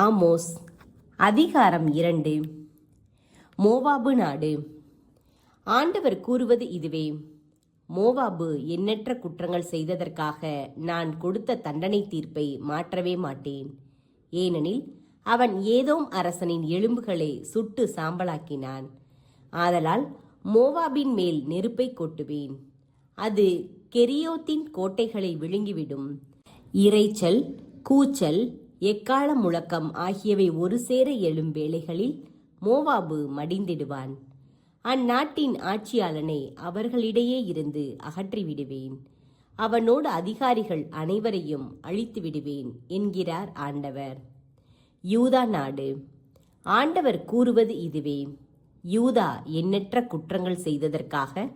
Amos அதிகாரம் 2. மோவாபு நாடு. ஆண்டவர் கூறுவது இதுவே: மோவாபு எண்ணற்ற குற்றங்கள் செய்ததற்காக நான் கொடுத்த தண்டனை தீர்ப்பை மாற்றவே மாட்டேன். ஏனெனில் அவன் ஏதோம் அரசனின் எலும்புகளை சுட்டு சாம்பலாக்கினான். ஆதலால் மோவாபின் மேல் நெருப்பை கொட்டுவேன். அது கெரியோத்தின் கோட்டைகளை விழுங்கிவிடும். இரைச்சல், கூச்சல், எக்கால முழக்கம் ஆகியவை ஒரு சேர எழும் வேளைகளில் மோவாபு மடிந்திடுவான். அந்நாட்டின் ஆட்சியாளனை அவர்களிடையே இருந்து அகற்றிவிடுவேன். அவனோடு அதிகாரிகள் அனைவரையும் அழித்து விடுவேன் என்கிறார் ஆண்டவர். யூதா நாடு. ஆண்டவர் கூறுவது இதுவே: யூதா எண்ணற்ற குற்றங்கள் செய்ததற்காக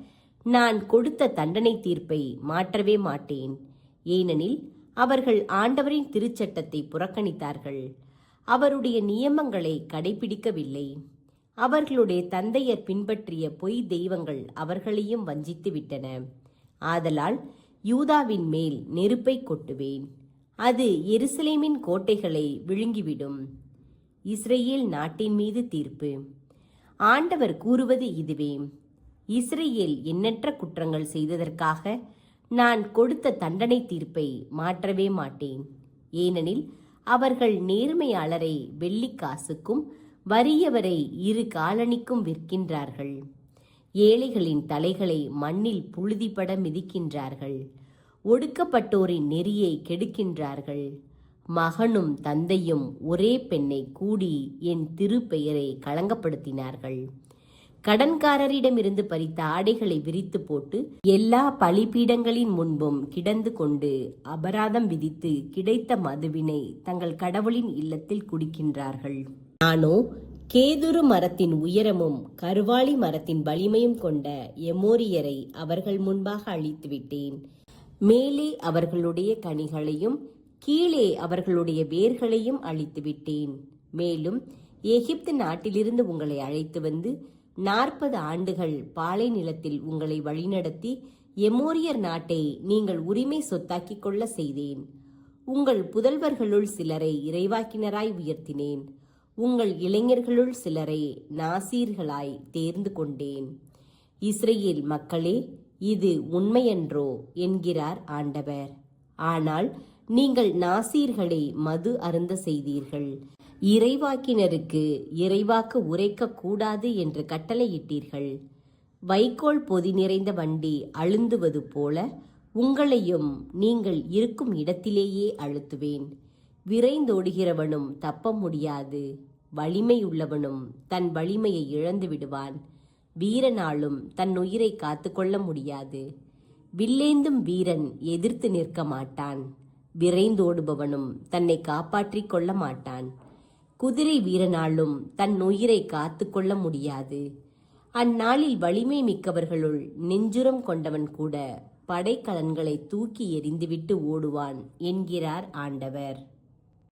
நான் கொடுத்த தண்டனை தீர்ப்பை மாற்றவே மாட்டேன். ஏனெனில் அவர்கள் ஆண்டவரின் திருச்சட்டத்தை புறக்கணித்தார்கள், அவருடைய நியமங்களை கடைபிடிக்கவில்லை. அவர்களுடைய தந்தையர் பின்பற்றிய பொய் தெய்வங்கள் அவர்களையும் வஞ்சித்து விட்டன. ஆதலால் யூதாவின் மேல் நெருப்பை கொட்டுவேன். அது எருசலேமின் கோட்டைகளை விழுங்கிவிடும். இஸ்ரேல் நாட்டின் மீது தீர்ப்பு. ஆண்டவர் கூறுவது இதுவே: இஸ்ரேல் எண்ணற்ற குற்றங்கள் செய்ததற்காக நான் கொடுத்த தண்டனை தீர்ப்பை மாற்றவே மாட்டேன். ஏனெனில் அவர்கள் நேர்மையாளரை வெள்ளிக்காசுக்கும் வறியவரை 2 காலணிக்கும் விற்கின்றார்கள். ஏழைகளின் தலைகளை மண்ணில் புழுதிப்பட மிதிக்கின்றார்கள். ஒடுக்கப்பட்டோரின் நெறியை கெடுக்கின்றார்கள். மகனும் தந்தையும் ஒரே பெண்ணை கூடி என் திருப்பெயரை களங்கப்படுத்தினார்கள். கடன்காரரிடமிருந்து பறித்த ஆடைகளை விரித்து போட்டு எல்லா பலிபீடங்களின் முன்பும் கிடந்து கொண்டு அபராதம் விதித்து கிடைத்த மதுவினை தங்கள் கடவுளின் இல்லத்தில் குடிக்கின்றார்கள். நானோ கேதுரு மரத்தின் உயரமும் கருவாளி மரத்தின் வலிமையும் கொண்ட எமோரியரை அவர்கள் முன்பாக அழித்துவிட்டேன். மேலே அவர்களுடைய கனிகளையும் கீழே அவர்களுடைய வேர்களையும் அழித்துவிட்டேன். மேலும் எகிப்து நாட்டிலிருந்து உங்களை அழைத்து வந்து 40 ஆண்டுகள் பாலை நிலத்தில் உங்களை வழிநடத்தி எமோரியர் நாட்டை நீங்கள் உரிமை சொத்தாக்கிக் கொள்ள செய்தேன். உங்கள் புதல்வர்களுள் சிலரை இறைவாக்கினராய் உயர்த்தினேன். உங்கள் இளைஞர்களுள் சிலரை நாசீர்களாய் தேர்ந்து கொண்டேன். இஸ்ரேல் மக்களே, இது உண்மையன்றோ என்கிறார் ஆண்டவர். ஆனால் நீங்கள் நாசீர்களை மது அருந்த செய்தீர்கள். இறைவாக்கினருக்கு இறைவாக்கு உரைக்க கூடாது என்று கட்டளையிட்டீர்கள். வைக்கோல் பொதி நிறைந்த வண்டி அழுந்துவது போல உங்களையும் நீங்கள் இருக்கும் இடத்திலேயே அழுத்துவேன். விரைந்தோடுகிறவனும் தப்ப முடியாது. வலிமையுள்ளவனும் தன் வலிமையை இழந்து விடுவான். வீரனாலும் தன் உயிரை காத்து கொள்ள முடியாது. வில்லேந்தும் வீரன் எதிர்த்து நிற்க மாட்டான். விரைந்தோடுபவனும் தன்னை காப்பாற்றிக் கொள்ள மாட்டான். குதிரை வீரனாலும் தன் உயிரை காத்து கொள்ள முடியாது. அந்நாளில் வலிமை மிக்கவர்களுள் நெஞ்சுரம் கொண்டவன் கூட படைக்கலன்களை தூக்கி எறிந்துவிட்டு ஓடுவான் என்கிறார் ஆண்டவர்.